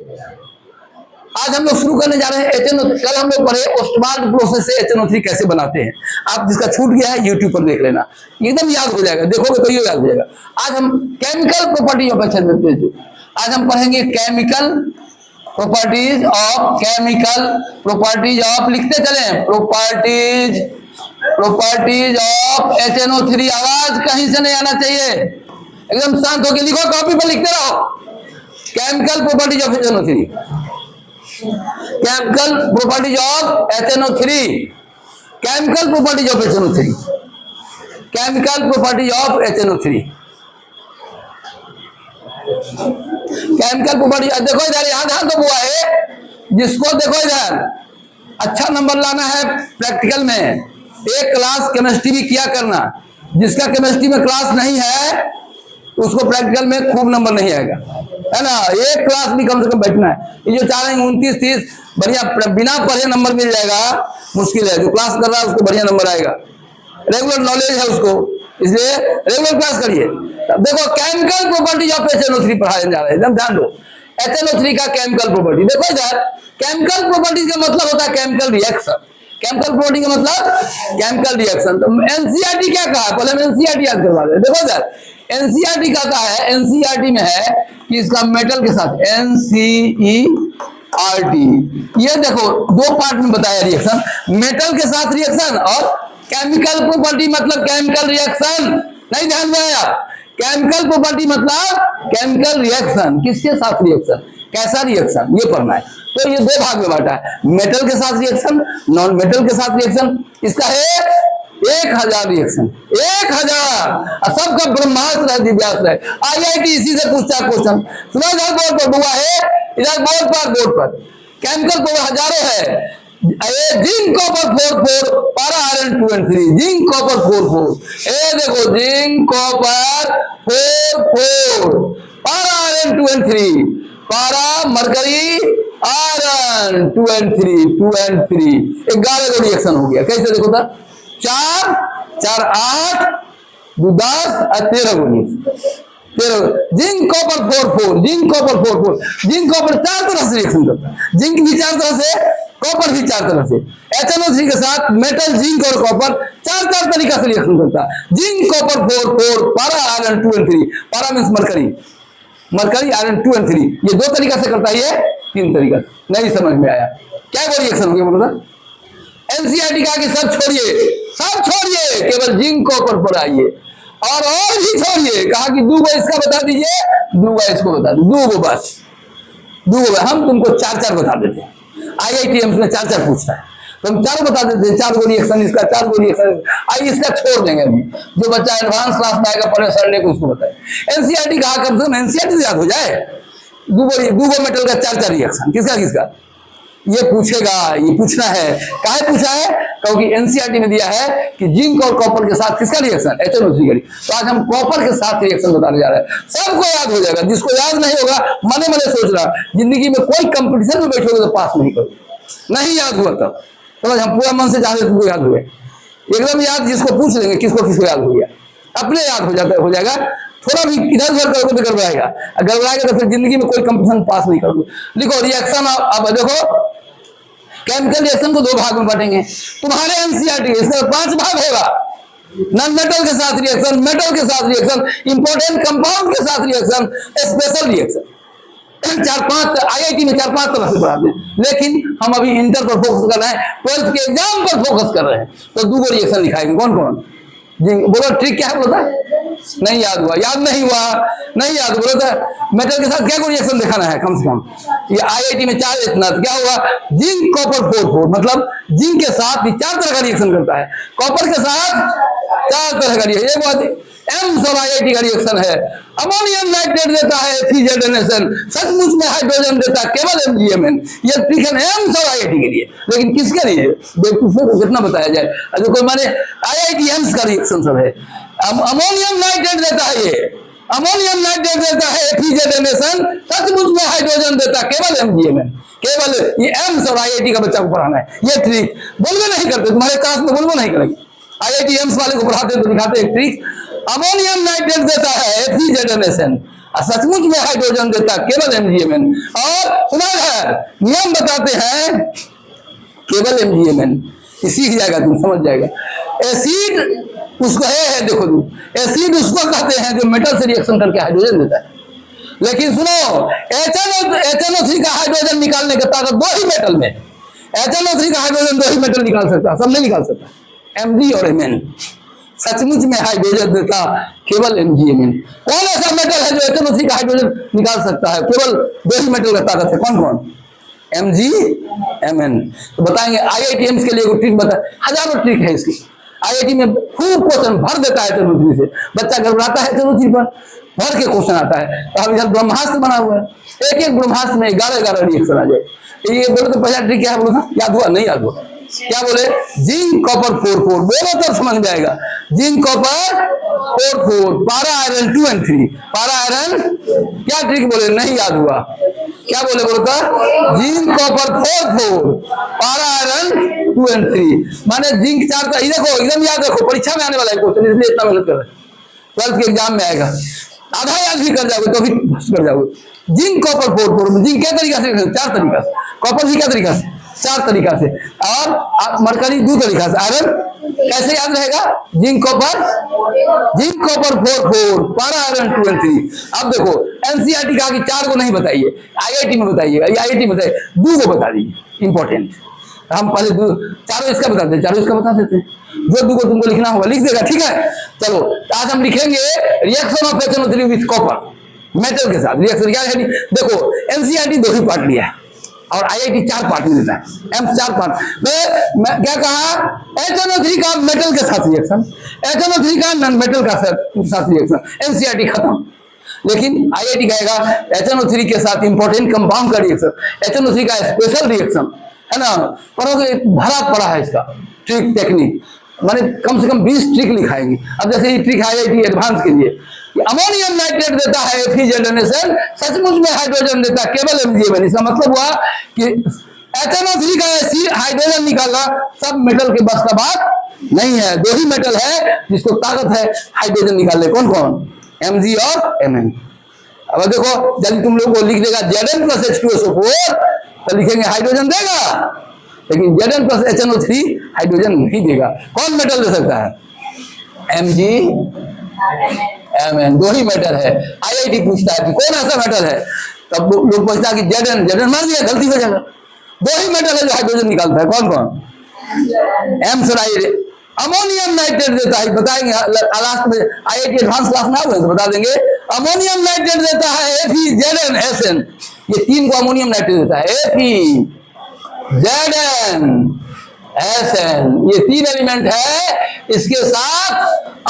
आज हम लोग शुरू करने जा रहे हैं HNO3। कल हम लोग पढ़े ओस्टमार्ट प्रोसेस से HNO3 कैसे बनाते हैं। आप जिसका छूट गया है यूट्यूब पर देख लेना, एकदम याद हो जाएगा, देखोगे तो ये याद हो जाएगा। आज हम केमिकल प्रॉपर्टीज ऑफ HNO3, आज हम पढ़ेंगे केमिकल प्रॉपर्टीज ऑफ, लिखते चले प्रॉपर्टीज ऑफ HNO3। आवाज कहीं से नहीं आना चाहिए, एकदम शांत होकर लिखो, कॉपी पर लिखते रहो। Chemical properties of HNO3, chemical properties of HNO3, chemical properties of HNO3, chemical properties of HNO3, chemical property. देखो इधर, यहां ध्यान दो बुआ है, जिसको देखो इधर अच्छा नंबर लाना है प्रैक्टिकल में, एक क्लास केमिस्ट्री भी किया करना। जिसका केमिस्ट्री में क्लास नहीं है उसको प्रैक्टिकल में खूब नंबर नहीं आएगा, है ना। एक क्लास भी कम से कम बैठना है। ये जो चाह रहे हैं 29, 30 बढ़िया बिना पढ़े नंबर मिल जाएगा, मुश्किल है। जो क्लास कर रहा है उसको बढ़िया नंबर आएगा, रेगुलर नॉलेज है उसको, इसलिए रेगुलर क्लास करिए। देखो केमिकल प्रॉपर्टीज ऑफ HNO3 पढ़ाने जा रहे हैं, एकदम ध्यान दो। HNO3 का केमिकल प्रॉपर्टी देखो इधर। केमिकल प्रॉपर्टीज का मतलब होता है केमिकल रिएक्शन। केमिकल प्रॉपर्टी का मतलब केमिकल रिएक्शन। तो एनसीईआरटी क्या कहा है, पहले हम एनसीईआरटी याद करवा दें। देखो इधर एनसीईआरटी कहता है, एनसीईआरटी में है कि इसका मेटल के साथ, एनसीईआरटी ये देखो दो पार्ट में बताया रिएक्शन, मेटल के साथ रिएक्शन और केमिकल प्रॉपर्टी मतलब केमिकल रिएक्शन। नहीं ध्यान में आया, केमिकल प्रॉपर्टी मतलब केमिकल रिएक्शन, किसके साथ रिएक्शन, कैसा रिएक्शन, ये पढ़ना है। तो ये दो भाग में बांटा है, मेटल के साथ रिएक्शन, नॉन मेटल के साथ रिएक्शन। इसका है 1000 रिएक्शन, 1000। सबका ब्रह्मास्त्र है, दिव्यास्त्र है। IIT इसी से पूछता है क्वेश्चन। सुना इधर बोर्ड पर बुआ है, इधर बोर्ड पर केमिकल पावर हजारों है। जिंक कॉपर 44, पारा आयरन 2 and 3, जिंक कॉपर 44, ये देखो जिंक कॉपर 44, पारा आयरन 2 and 3, पारा मरकरी आयरन 2 and 3, 11 को रिएक्शन हो गया। कैसे देखो था, 4 4 8 2 10 और 13 को 13। Zinc copper 44, zinc copper 44, zinc copper 4 तरह से रिएक्शन करता है। जिंक भी 4 तरह से, कॉपर भी 4 तरह से। HNO3 के साथ मेटल, जिंक और कॉपर 4 तरीका से रिएक्शन करता है। जिंक कॉपर 44, पारा आयरन 2 and 3, पारा मींस मरकरी आयरन 2 and 3, ये 2 तरीका से करता है, ये 3 तरीका से। नहीं समझ में आया क्या वो रिएक्शन हो गया मतलब। एनसीईआरटी कहा कि सब छोड़िए, केवल जिंक कॉपर पर आइए, और भी छोड़िए। कहा कि 2 इसका बता दीजिए, 2 इसको बता दीजिए, 2 बस, 2 हम तुमको 4 बता देते। IIT में 4 पूछता है तो हम 4 बता देते हैं। 4 रिएक्शन इसका, 4 रिएक्शन। आइए इसका छोड़ देंगे अभी, जो बच्चा एडवांस क्लास में आएगा पढ़े सर ने को उसको बताए। एनसीईआरटी कहा कम से कम एनसीईआरटी याद हो जाए। 2 मेटल का 4 रिएक्शन, किसका ये पूछेगा, ये पूछना है। काहे पूछा है, क्योंकि एनसीईआरटी में दिया है कि जिंक और कॉपर के साथ किसका रिएक्शन, HNO3 का। तो आज हम कॉपर के साथ रिएक्शन बताने जा रहे हैं। सबको याद हो जाएगा, जिसको याद नहीं होगा मने सोच रहा, जिंदगी में कोई कंपटीशन में बैठोगे तो पास नहीं करोगे। नहीं याद हुआ तब तो हम पूरा मन से चाहते तुमको याद हुए, एकदम याद। जिसको पूछ लेंगे किसको याद हो गया, अपने याद हो जाएगा। थोड़ा भी इधर उधर करोगे तो गड़बड़ाएगा, तो फिर जिंदगी में कोई कंपटीशन पास नहीं करोगे। लिखो रिएक्शन। अब देखो केमिकल रिएक्शन को 2 भाग में बांटेंगे। तुम्हारे एनसीईआरटी इसका 5 भाग होगा। नॉन मेटल के साथ रिएक्शन, मेटल के साथ रिएक्शन, इंपॉर्टेंट कंपाउंड के साथ रिएक्शन, स्पेशल रिएक्शन। 4-5 IIT में 4-5 तरह से पढ़ाते हैं, लेकिन हम अभी इंटर पर फोकस कर रहे हैं, 12th के एग्जाम पर फोकस कर रहे हैं। तो 2 रिएक्शन लिखाएंगे। कौन बोलो, ट्रिक क्या है बोलता है, नहीं याद हुआ, नहीं याद बोलो तो मेटल के साथ क्या कोई रिएक्शन दिखाना है कम से कम। ये IIT में 4 इतना क्या हुआ, जिंक कॉपर 44 मतलब जिंक के साथ 4 तरह का रिएक्शन करता है, कॉपर के साथ 4 तरह का रिएक्शन। ये बात M सब IIT का रिएक्शन है। अमोनियम नाइट्रेट देता है FeNO, सचमुच में हाइड्रोजन देता है केवल MgMn। ये ट्रिक है M सब IIT के लिए, लेकिन किसके लिए, बेवकूफों को कितना बताया जाए। अगर कोई माने IIT एम्स का रिएक्शन सब है। अमोनियम नाइट्रेट देता है, ये अमोनियम नाइट्रेट देता है FeNO, सचमुच में हाइड्रोजन देता है केवल MgMn। केवल ये M सब IIT का बच्चा को पढ़ाना है। ये ट्रिक बोलबे नहीं करते, तुम्हारे क्लास में बोलबो नहीं करेंगे। IIT एम्स वाले को पढ़ाते तो दिखाते एक ट्रिक, अमोनियम नाइट्रेट देता है FeNO, सचमुच में हाइड्रोजन देता है केवल MgMn, और सुना है, नियम बताते हैं केवल MgMn, सीख जाएगा तुम, समझ जाएगा। एसिड उसको है देखो तुम, एसिड उसको कहते हैं जो मेटल से रिएक्शन करके हाइड्रोजन देता है। लेकिन सुनो, HNO3 का हाइड्रोजन निकालने का ताकत दो ही मेटल में, HNO3 का हाइड्रोजन दो ही मेटल निकाल सकता है, सब नहीं निकाल सकता, Mg और Mn। सचमुच में हाइड्रोजन देता केवल MgMn। कौन ऐसा मेटल है जो HNO3 का हाइड्रोजन निकाल सकता है? केवल दो ही मेटल का ताकत है, कौन कौन? MgMn। तो बताएंगे IITMs के लिए एक ट्रिक बता, हजारों ट्रिक है इसकी। IIT में खूब क्वेश्चन भर देता है HNO3 से, बच्चा घबराता है HNO3 पर, भर के क्वेश्चन आता है। तो हम इधर ब्रह्मास्त्र बना हुआ है, एक एक ब्रह्मास्त्र में 11 रिएक्शन आ जाए। ये बोलो तो पहला ट्रिक क्या है, बोलो था, याद हुआ नहीं याद हुआ? क्या बोले? जिंक कॉपर 4 बोलो तो समझ में आएगा। जिंक कॉपर 4 पारा आयरन 2 और 3, पारा आयरन क्या ट्रिक बोले, नहीं याद हुआ? क्या बोले बोलो तो? जिंक कॉपर 4 पारा आयरन 2 और 3, माने जिंक 4 का। ये देखो एकदम याद रखो, परीक्षा में आने वाला है क्वेश्चन, इसलिए इतना मेहनत कर रहे हैं। 12th के एग्जाम में आएगा, आधा याद भी कर जाओगे तो भी कर जाओगे। जिंक कॉपर 4 जिंक क्या तरीका से? 4 तरीका से। कॉपर भी क्या तरीका से? 4 तरीका से। और मरकरी 2 तरीका से। आयरन कैसे याद रहेगा? जिंक कॉपर 4 पारा आयरन 2 और 3। अब देखो एनसीईआरटी कहा कि 4 को नहीं बताइए, IIT में बताइएगा, IIT में बताइए 2 को बता दीजिए, इंपॉर्टेंट। हम पहले 4 इसका बता देते, 4 इसका बता देते हैं, जो 2 को तुमको लिखना होगा लिख देगा, ठीक है। चलो आज हम लिखेंगे reaction of HNO3 with copper, metal के साथ रिएक्शन क्या है। देखो एनसीईआरटी 2 ही पार्ट लिया है और IIT 4 पार्ट में देता है, M 4 पार्ट में। क्या कहा? HNO3 का मेटल के साथ रिएक्शन, HNO3 का नॉन मेटल का साथ रिएक्शन, एनसीईआरटी खत्म। लेकिन IIT कहेगा HNO3 के साथ इंपॉर्टेंट कंपाउंड का रिएक्शन, HNO3 का स्पेशल रिएक्शन है ना। पर भरा पड़ा है इसका ट्रिक टेक्निक, माने कम से कम 20 ट्रिक लिखाएंगे। अब जैसे ये ट्रिक IIT एडवांस के लिए, अमोनियम नाइट्रेट देता है FeZNSN, सचमुच में हाइड्रोजन देता है केवल MgMn। इसका मतलब हुआ कि HNO3 का हाइड्रोजन निकालना सब मेटल के बस का बात नहीं है। 2 ही मेटल है जिसको ताकत है हाइड्रोजन निकालने, कौन कौन? Mg और Mn। अब देखो जल्दी तुम लोग को लिख देगा Zn + H2SO4, तो लिखेंगे हाइड्रोजन देगा, लेकिन Zn + HNO3 हाइड्रोजन नहीं देगा। कौन मेटल दे सकता है? MgMn। 2 ही मेटल है। IIT पूछता है कि कौन ऐसा मेटल है, तब लोग पूछता है कि Zn मार दिया गलती से जगह। 2 ही मेटल है जो हाइड्रोजन निकालता है, कौन कौन? M सराइड अमोनियम नाइट्रेट देता है, बताएंगे लास्ट में। IIT एडवांस क्लास में आओगे तो बता देंगे। अमोनियम नाइट्रेट देता है FeZNSN, ये 3 को अमोनियम नाइट्रेट देता है, FeZNSN, ये 3 एलिमेंट है, इसके साथ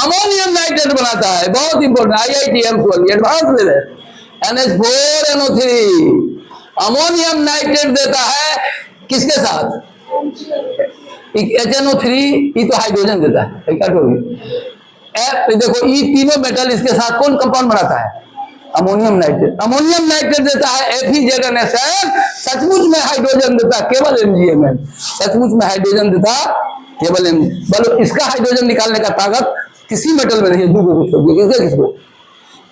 अमोनियम नाइट्रेट बनाता है। बहुत इंपॉर्टेंट, IIT M12 एडवांस ले रहे। NH4NO3 अमोनियम नाइट्रेट देता है किसके साथ? HNO3 ये तो हाइड्रोजन देता है। देखो ये तीनों मेटल इसके साथ कौन कंपाउंड बनाता है? Ammonium nitrate. अमोनियम नाइट्रेट देता है FeZNSN, सचमुच में हाइड्रोजन देता केवल MgMn। सचमुच में हाइड्रोजन देता केवल MG। बोलो इसका हाइड्रोजन निकालने का ताकत किसी मेटल में नहीं है, 2 को छोड़ दिया, किसको?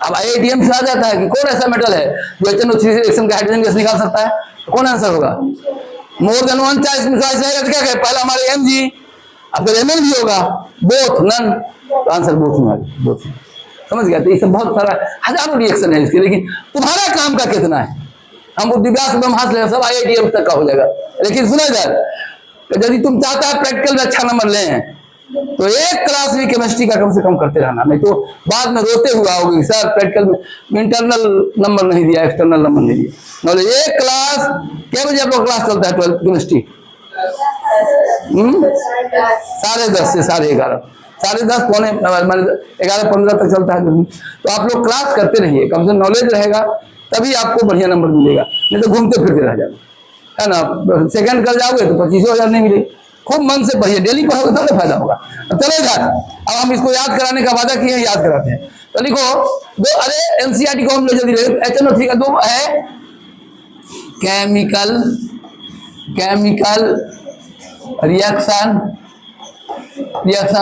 अब IITM से आ जाता है कि कौन ऐसा मेटल है जो HNO3 रिएक्शन का हाइड्रोजन गैस निकाल सकता है, कौन आंसर होगा? मोर देन 1 चॉइस रहेगा तो क्या कहे? पहला हमारे Mg, अब फिर Mn भी होगा, बोथ नन, तो आंसर बोथ में आ गया, बोथ। समझ गया? तो ये सब बहुत सारा हजारों रिएक्शन है इसके, लेकिन तुम्हारा काम का कितना है? हम बुद्धिव्यास ब्रह्मास्त्र ले सब IITM तक का हो जाएगा। लेकिन सुना इधर, तो यदि तुम चाहता है प्रैक्टिकल में अच्छा नंबर लें तो 1 क्लास भी केमिस्ट्री का कम से कम करते रहना, नहीं तो बाद में रोते हुए आओगे सर प्रैक्टिकल में इंटरनल नंबर नहीं दिया, एक्सटर्नल नंबर नहीं दिया। मतलब 1 क्लास, क्या बजे आप लोग क्लास चलता है 12th केमिस्ट्री? 10:30 से 11:30, 10:30 पौने 11:15 तक चलता है। तो आप लोग क्लास करते रहिए, कम से नॉलेज रहेगा तभी आपको बढ़िया नंबर मिलेगा, नहीं तो घूमते फिरते रह जाओगे, है ना। सेकंड कर जाओगे तो 25,000 नहीं मिलेगी। खूब मन से पढ़िए, डेली पढ़ोगे तो तो फायदा होगा। चलो इधर, अब हम इसको याद कराने का वादा किए हैं, याद कराते हैं। तो लिखो 2, अरे एनसीईआरटी को हम लोग जल्दी ले। HNO3 का 2 है chemical reaction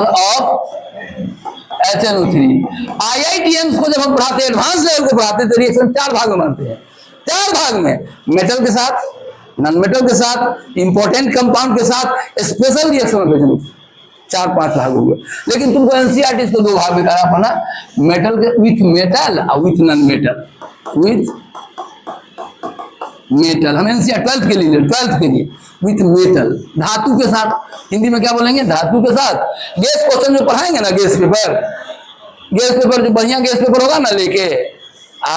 of HNO3। IITMs को जब हम पढ़ाते हैं, एडवांस लेवल को पढ़ाते हैं, तो रिएक्शन 4 भाग में मानते हैं। 4 भाग में, मेटल के साथ, नॉन मेटल के साथ, इंपॉर्टेंट कंपाउंड के साथ, स्पेशल रिएक्शन 4-5 भाग हो गए। लेकिन तुमको एनसीईआरटी इसको 2 भाग में करना पड़ा, मेटल के विथ मेटल और with non metal, with metal. हम एनसीईआरटी 12th के लिए विथ मेटल, धातु के साथ। हिंदी में क्या बोलेंगे? धातु के साथ। गैस क्वेश्चन में पढ़ाएंगे ना, गैस पेपर जो बढ़िया गैस पेपर होगा ना लेके,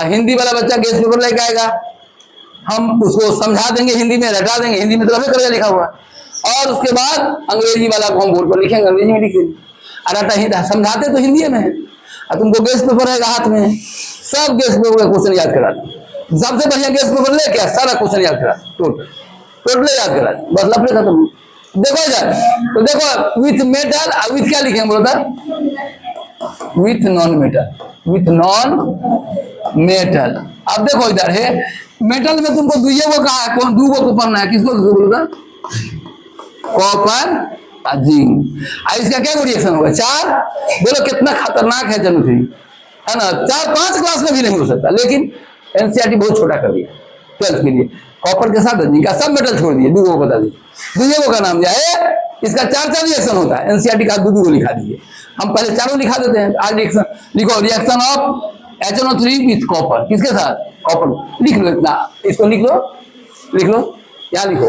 हिंदी वाला बच्चा गैस पेपर लेके आएगा, हम उसको समझा देंगे हिंदी में, रटा देंगे हिंदी में, तो हमें करेगा लिखा हुआ, और उसके बाद अंग्रेजी वाला को हम बोर्ड पर लिखेंगे, अंग्रेजी में लिखेंगे, रटा समझाते तो हिंदी में है, और तुमको गैस पेपर रहेगा हाथ में, सब गैस पेपर का क्वेश्चन याद करा दें। सबसे बढ़िया गैस पेपर लेके सारा क्वेश्चन याद करा, टोटल याद करा, बस लफड़े खत्म। देखो इधर, तो देखो विथ मेटल और विथ क्या लिखेंगे बोलो था? With non metal, with non metal. अब देखो इधर है, मेटल में तुमको दुइये को कहा है, कौन 2 को पढ़ना है, किसको बोलो था? कॉपर और जिंक। इसका क्या रिएक्शन होगा? 4। बोलो कितना खतरनाक है जनोथ्री, है ना? 4-5 क्लास में भी नहीं हो सकता, लेकिन एनसीईआरटी बहुत छोटा कर दिया 12th के लिए। कॉपर के साथ जिंक का सब मेटल छोड़ दिए, 2 को बता दीजिए, दुइये का नाम क्या है? इसका 4 रिएक्शन होता है, एनसीईआरटी का 2 लिखा दीजिए। हम पहले 4 लिखा देते हैं, आज रिएक्शन लिखो, reaction of HNO3 with copper, किसके साथ? कॉपर। लिख लो इतना, इसको लिख लो, क्या लिखो?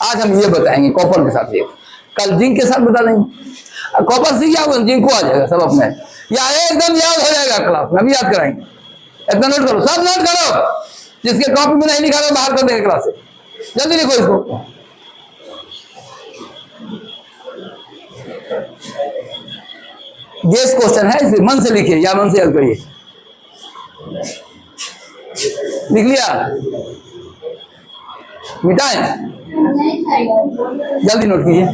आज हम ये बताएंगे कॉपर के साथ, कल जिंक के साथ बता देंगे। कॉपर से क्या होगा, जिंक को आ जाएगा सब अपने, या एकदम याद हो जाएगा क्लास में, हम याद कराएंगे। इतना नोट करो, सब नोट करो, जिसके कॉपी में नहीं लिखा बाहर कर देंगे क्लास से, जल्दी लिखो इसको। गैस क्वेश्चन है, इसलिए मन से लिखिए या मन से याद करिए। लिख लिया? मिटाएं? जल्दी नोट कीजिए।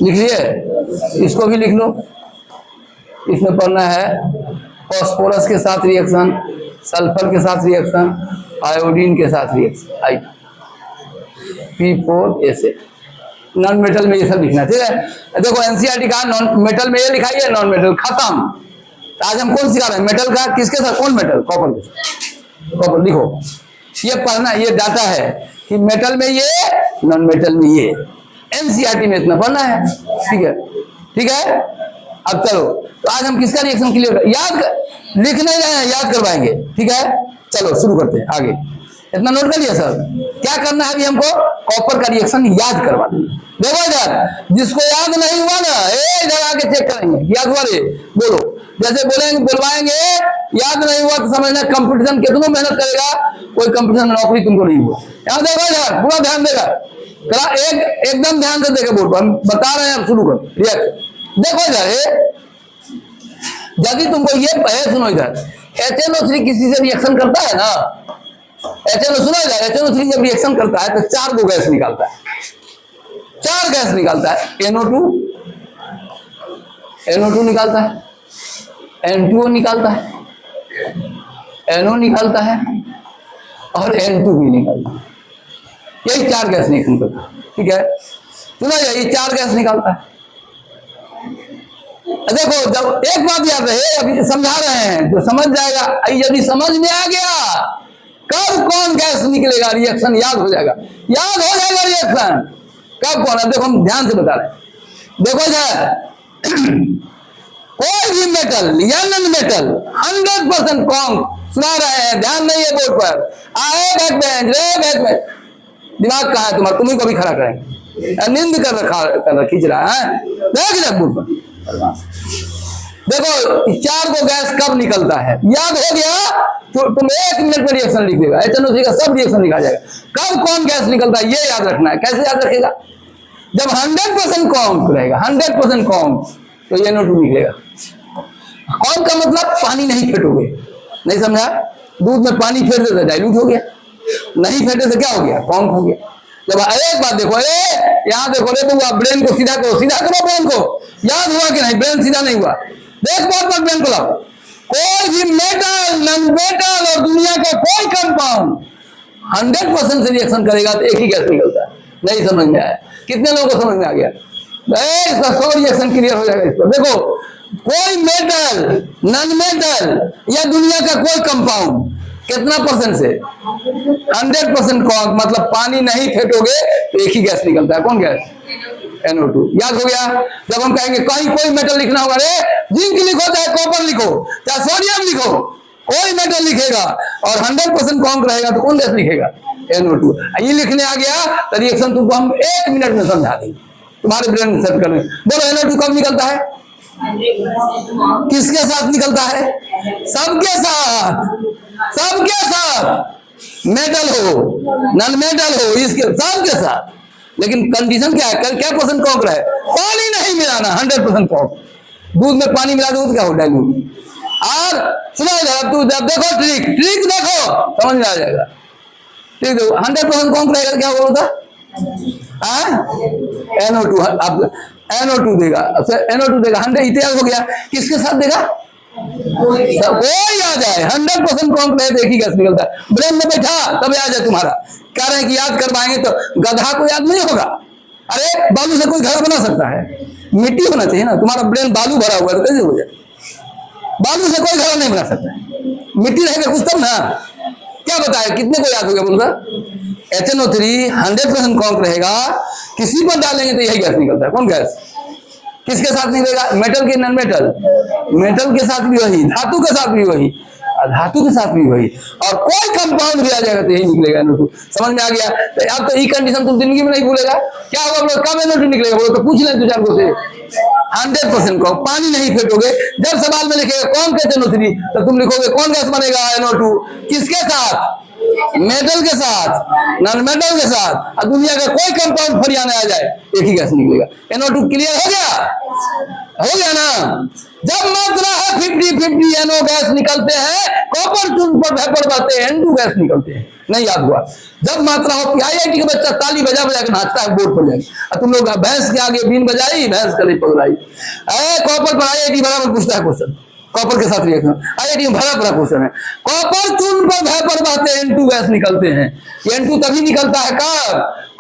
लिख लिए? इसको भी लिख लो। इसमें पढ़ना है फास्फोरस के साथ रिएक्शन, सल्फर के साथ रिएक्शन, आयोडीन के साथ रिएक्शन, P4SA। नॉन मेटल में ये सब लिखना, ठीक है? देखो एनसीईआरटी का नॉन मेटल में ये लिखाई है, नॉन मेटल खत्म। तो आज हम कौन सिखा रहे हैं? मेटल का, किसके साथ? कौन मेटल? कॉपर के साथ। कॉपर लिखो, ये पढ़ना, ये डाटा है कि मेटल में ये, नॉन मेटल में ये, एनसीईआरटी में इतना पढ़ना है, ठीक है? ठीक है, अब चलो, तो आज हम किसका रिएक्शन क्लियर याद लिख नहीं रहे हैं, याद करवाएंगे, ठीक है? चलो शुरू करते हैं आगे। इतना नोट कर लिया सर? क्या करना है अभी हमको? कॉपर का रिएक्शन याद करवा देंगे। देखो इधर, जिसको याद नहीं हुआ ना, इधर आके चेक करेंगे, याद हुआ रे बोलो, जैसे बोलेंगे बुलवाएंगे, याद नहीं हुआ तो समझना कंपटीशन कितना मेहनत करेगा, कोई कंपटीशन में नौकरी तुमको नहीं हुआ। यहाँ देखो इधर, पूरा ध्यान देगा, एकदम ध्यान से देखे बोर्ड पर, हम बता रहे हैं, शुरू कर रिएक्शन। देखो इधर, यदि तुमको ये सुनो इधर, HNO3 किसी से रिएक्शन करता है ना, सुनो इधर, HNO3 जब रिएक्शन करता है तो 4 गो गैस निकालता है, 4 गैस निकालता है। NO2 निकालता है, N2O निकालता है, NO निकालता है, और N2 भी निकालता है। यही 4 गैस निकलता है, ठीक है? सुना जाए, ये 4 गैस निकालता है। देखो, जब एक बात याद रहे, अभी समझा रहे हैं तो समझ जाएगा, यदि समझ में आ गया कब कौन गैस निकलेगा, रिएक्शन याद हो जाएगा, याद हो जाएगा रिएक्शन कब कौन है। देखो हम ध्यान से बता रहे हैं, देखो जाए कोई भी मेटल या नॉन मेटल 100% कॉन्क सुना रहे हैं, ध्यान नहीं है बोर्ड पर, आए बैक बेंच, दिमाग कहाँ है तुम्हारा? तुम्हें कभी खड़ा करेंगे, नींद कर रखा खींच रहा है, देख बोर्ड पर। देखो 4 को गैस कब निकलता है, याद हो गया तो तुम 1 मिनट में रिएक्शन लिखेगा, HNO3 का सब रिएक्शन लिखा जाएगा। कब कौन गैस निकलता है ये याद रखना है। कैसे याद रखेगा? जब 100% कॉन्क रहेगा, 100% कॉन्क, तो ये NO2 निकलेगा। कॉन्क का मतलब पानी नहीं फेंटोगे, नहीं समझा? दूध में पानी फेंट देते डाइल्यूट हो गया, नहीं फेंटे तो क्या हो गया? कॉन्क हो गया। जब एक बात देखो, यहाँ देखो रे बुआ, ब्रेन को सीधा करो, सीधा करो ब्रेन को, याद हुआ कि नहीं? ब्रेन सीधा नहीं हुआ, देख बहुत ब्रेन को लाओ, कोई भी मेटल, नॉन मेटल और दुनिया का कोई कंपाउंड 100% से रिएक्शन करेगा तो एक ही गैस निकलता है। नहीं समझ में आया? कितने लोगों को समझ में आ गया? इसका 100 रिएक्शन क्लियर हो जाएगा इस पर। देखो, कोई मेटल, नॉन मेटल या दुनिया का कोई कंपाउंड कितना परसेंट से? 100% कौन, मतलब पानी नहीं फेंटोगे तो एक ही गैस निकलता है। कौन गैस? NO2। याद हो गया? जब हम कहेंगे कहीं कोई मेटल लिखना होगा, रे जिंक लिखो चाहे कॉपर लिखो चाहे सोडियम लिखो, कोई मेटल लिखेगा और 100% कौन रहेगा तो कौन गैस लिखेगा? NO2। ये लिखने आ गया तो रिएक्शन तुमको हम 1 मिनट में समझा देंगे, तुम्हारे ब्रेन में सेट करेंगे। बोलो NO2 कब निकलता है? किसके साथ निकलता है? सबके साथ, सबके साथ, मेटल हो नॉन मेटल हो, इसके सबके साथ। लेकिन कंडीशन क्या है? क्या परसेंट कॉक रहे? पानी नहीं मिलाना, 100% कॉक। दूध में पानी मिला दो तो क्या हो? डाइल्यूट। और सुनो जरा, तू जब देखो ट्रिक देखो समझ में आ जाएगा। ठीक है, 100% कॉक रहेगा क्या होगा? NO2। अब NO2 देगा, NO2 देगा 100, इतिहास हो गया। किसके साथ देगा? कोई आ जाए 100% कौन रहे तो एक ही गैस निकलता है। ब्रेन में बैठा तब आ जाए तुम्हारा। कह रहे हैं कि याद करवाएंगे तो गधा को याद नहीं होगा। अरे बालू से कोई घर बना सकता है? मिट्टी होना चाहिए ना। तुम्हारा ब्रेन बालू भरा हुआ है तो कैसे हो जाए? बालू से कोई घर नहीं बना सकता है, मिट्टी रहेगा कुछ तब ना। क्या बताया, कितने को याद हो गया? बोलता HNO3 100% कौन रहेगा, किसी पर डालेंगे तो यही गैस निकलता है। कौन गैस? किसके साथ निकलेगा? मेटल के नॉन मेटल? मेटल के साथ भी वही, धातु के साथ भी वही, धातु के साथ भी वही, और कोई कंपाउंड भी आ जाएगा तो यही निकलेगा NO2। समझ में आ गया? तो अब तो ये कंडीशन तुम जिंदगी में नहीं भूलेगा। क्या होगा? कब NO2 निकलेगा? बोलो तो पूछ लें दो चार को से। 100% कौन, पानी नहीं फेंटोगे। जब सवाल में लिखेगा कौन के NO3 तो तुम लिखोगे कौन गैस बनेगा? NO2। किसके साथ? मेटल के साथ, नॉन मेटल के साथ, और दुनिया का कोई कंपाउंड फरियाने आ जाए एक ही गैस निकलेगा। NO2 क्लियर हो गया? हो गया ना? जब मात्रा है 50-50 NO गैस निकलते हैं, कॉपर चून पर वेपर बहते हैं, N2 गैस निकलते हैं। नहीं याद हुआ? जब मात्रा हो, IIT का बच्चा ताली बजा बजा के नाचता है बोर्ड पर जाके, और तुम लोग भैंस के आगे बीन बजाई, भैंस कली पगलाई। कॉपर पर IIT बराबर पूछता है क्वेश्चन, कॉपर के साथ रिएक्शन। IIT में भरा क्वेश्चन है। कॉपर चून पर वेपर बहते हैं, N2 गैस निकलते हैं। N2 तभी निकलता है कब?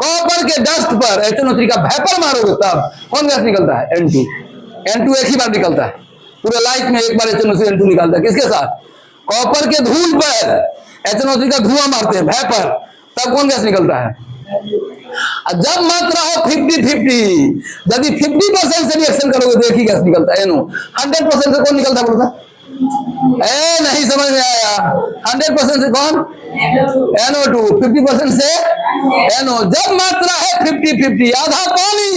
कॉपर के डस्ट पर HNO3 का वेपर मारोगे तब कौन गैस निकलता है? N2। N2 एक ही बार निकलता है पूरे लाइफ में, एक बार HNO3 N2 निकलता है। किसके साथ? कॉपर के धूल पर HNO3 का धुआं मारते हैं, वेपर, तब कौन गैस निकलता है? जब मात्रा हो 50-50, यदि 50% से रिएक्शन करोगे तो एक ही गैस निकलता है NO। 100% से कौन निकलता है? बोलता नहीं समझ में आया? 100% से कौन? NO2। 50% से NO। जब मात्रा है 50-50, आधा पानी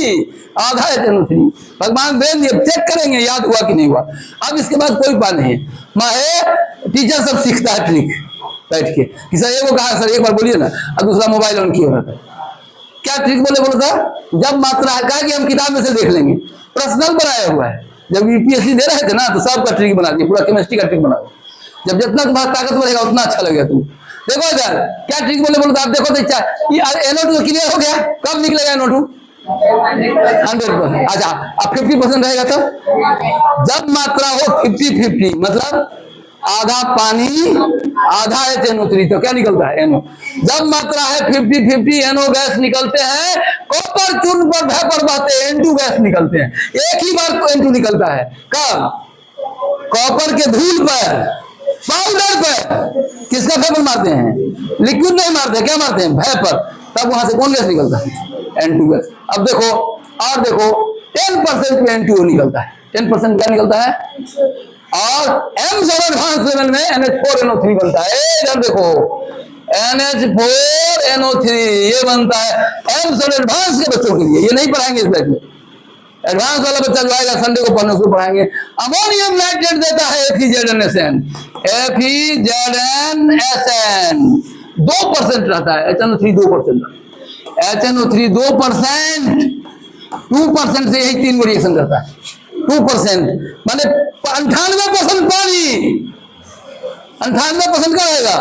आधा HNO3, भगवान ब्रेन चेक करेंगे याद हुआ कि नहीं हुआ। अब इसके बाद कोई उपाय नहीं है। माहे टीचर सब सीखता है ट्रिक बैठ के कि सर एक कहा, सर एक बार बोलिए ना, और दूसरा मोबाइल ऑन किए रहता है। क्या ट्रिक बोले? बोलता जब मात्रा है, कहा कि हम किताब में से देख लेंगे, पर्सनल बनाया हुआ है। जब UPSC दे रहे थे ना तो सबका ट्रिक बना दिया, पूरा केमिस्ट्री का ट्रिक बना दिया। जब जितना तुम्हारा ताकत बढ़ेगा उतना अच्छा लगेगा। तुम देखो इधर क्या ट्रिक बोले? बोलता आप देखो तो इच्छा NO2 क्लियर हो गया। कब निकलेगा NO2? 100%। अच्छा, अब 50% रहेगा तो जब मात्रा हो 50-50, मतलब आधा पानी आधा HNO3, तो क्या निकलता है? NO। जब मात्रा है 50-50, NO गैस निकलते हैं। कॉपर चून पर वेपर बहते हैं, N2 गैस निकलते हैं। एक ही बार N2 निकलता है। कब? कॉपर के धूल पर, पाउडर पर। किसका वेपर मारते हैं? लिक्विड नहीं मारते, क्या मारते हैं? वेपर। तब वहां से कौन गैस निकलता है? N2 gas. अब देखो और देखो, 10% में N2 निकलता है। 10% क्या निकलता है? और M सब एडवांस लेवल में NH4NO3 बनता है। इधर देखो NH4NO3 ये बनता है M सब एडवांस के बच्चों के लिए। ये नहीं पढ़ाएंगे इस बैच में। एडवांस वाला बच्चा जो आएगा संडे को पढ़ने उसको पढ़ाएंगे। अमोनियम नाइट्रेट देता है FeZNSN। FeZNSN 2% रहता है। HNO3 2%, HNO3 2%, 2% से यही 3 रिएक्शन करता है। 2% माने 98% पानी। 98% क्या रहेगा?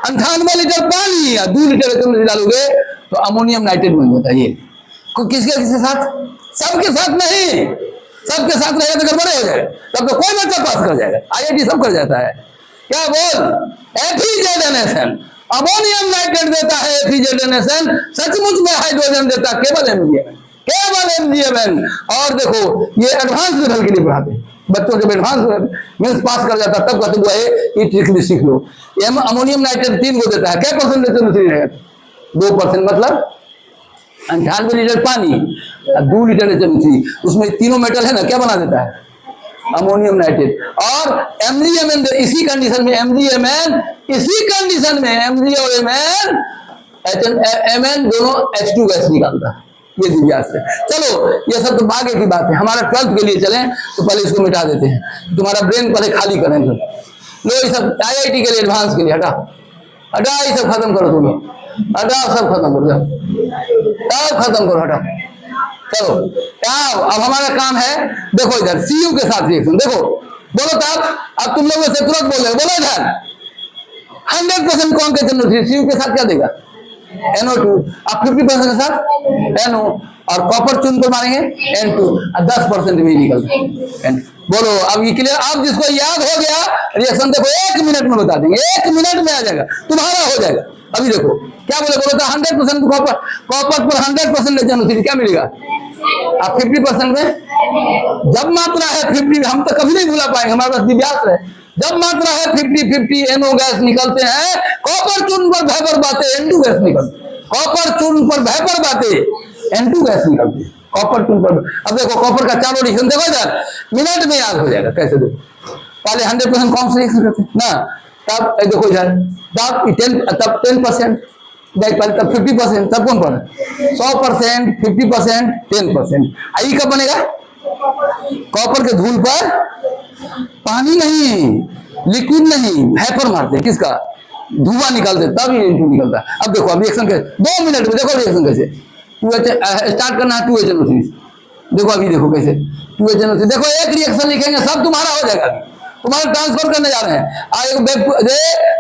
98 लीटर पानी या 2 लीटर HNO3 डालोगे तो अमोनियम नाइट्रेट बन जाता है। ये किसके साथ? सबके साथ नहीं, सबके साथ रहेगा तो गड़बड़े हो जाएगा, तब तो कोई बच्चा पास कर जाएगा, IIT सब कर जाता है। क्या बोल, FeZnSn अमोनियम नाइट्रेट देता है, FeZnSn सचमुच में हाइड्रोजन देता है, केवल MgMn। और देखो ये एडवांस लेवल के लिए पढ़ाते हैं बच्चों, जब एडवांस मीन्स पास कर जाता तब कहते हुआ ये ट्रिक भी सीख लो। अमोनियम नाइट्रेट 3 को देता है, क्या परसेंट रहेगा, 2%, मतलब 98 लीटर पानी 2 लीटर HNO3, उसमें तीनों मेटल है ना, क्या बना देता है, अमोनियम नाइट्रेट। और MgMn इसी कंडीशन में, MgMn इसी कंडीशन में Mg और Mn दोनों H2 गैस निकालता है, ये दिव्यास है। चलो ये सब तो आगे की बात है, हमारा 12th के लिए चलें तो पहले इसको मिटा देते हैं, तुम्हारा ब्रेन पहले खाली करें। लो ये सब IIT के लिए, एडवांस के लिए हटा ये सब खत्म करो, तुम हटाओ, सब खत्म करो, सब खत्म करो, हटाओ। चलो अब हमारा काम है, देखो इधर Cu के साथ रिएक्शन, देखो बोलो तब, अब तुम लोगों से तुरंत बोलो, बोलो इधर 100% कौन के Cu के साथ क्या देगा, NO2, अब 50% के साथ NO, और कॉपर चुन को मारेंगे N2, और 10% भी निकलता है। बोलो अब ये क्लियर, अब जिसको याद हो गया रिएक्शन देखो 1 मिनट में बता देंगे, 1 मिनट में आ जाएगा, तुम्हारा हो जाएगा। अभी देखो क्या बोले, बोलो तो 100% कॉपर पर 100% HNO3 क्या मिलेगा, अब 50% में जब मात्रा है 50, हम तो कभी नहीं भूला पाएंगे, हमारे पास दिव्यास है, जब मात्रा है 50-50 NO गैस निकलते हैं, कॉपर चून पर वेपर बातें N2 गैस निकलती, कॉपर चून पर वेपर बातें N2 गैस निकलती, कॉपर चून पर। अब देखो कॉपर का चारों रिएक्शन देखो यार, मिनट में याद हो जाएगा, कैसे देखो, पहले 100% कौन से रिएक्शन करते हैं ना, तब देखो यार, तब 10%, तब 50%, तब कौन पर 100%, 50%, 10%, आई कब बनेगा, कॉपर के धूल पर पानी नहीं, लिक्विड नहीं, वेपर मारते हैं, किसका, धुआं निकालते, तब ये N2 निकलता है। अब देखो अब रिएक्शन कैसे, 2 मिनट में देखो रिएक्शन कैसे, स्टार्ट करना है 2HNO3, देखो अभी देखो कैसे 2HNO3, देखो एक रिएक्शन लिखेंगे सब तुम्हारा हो जाएगा, तुम्हारा ट्रांसफर करने जा रहे हैं।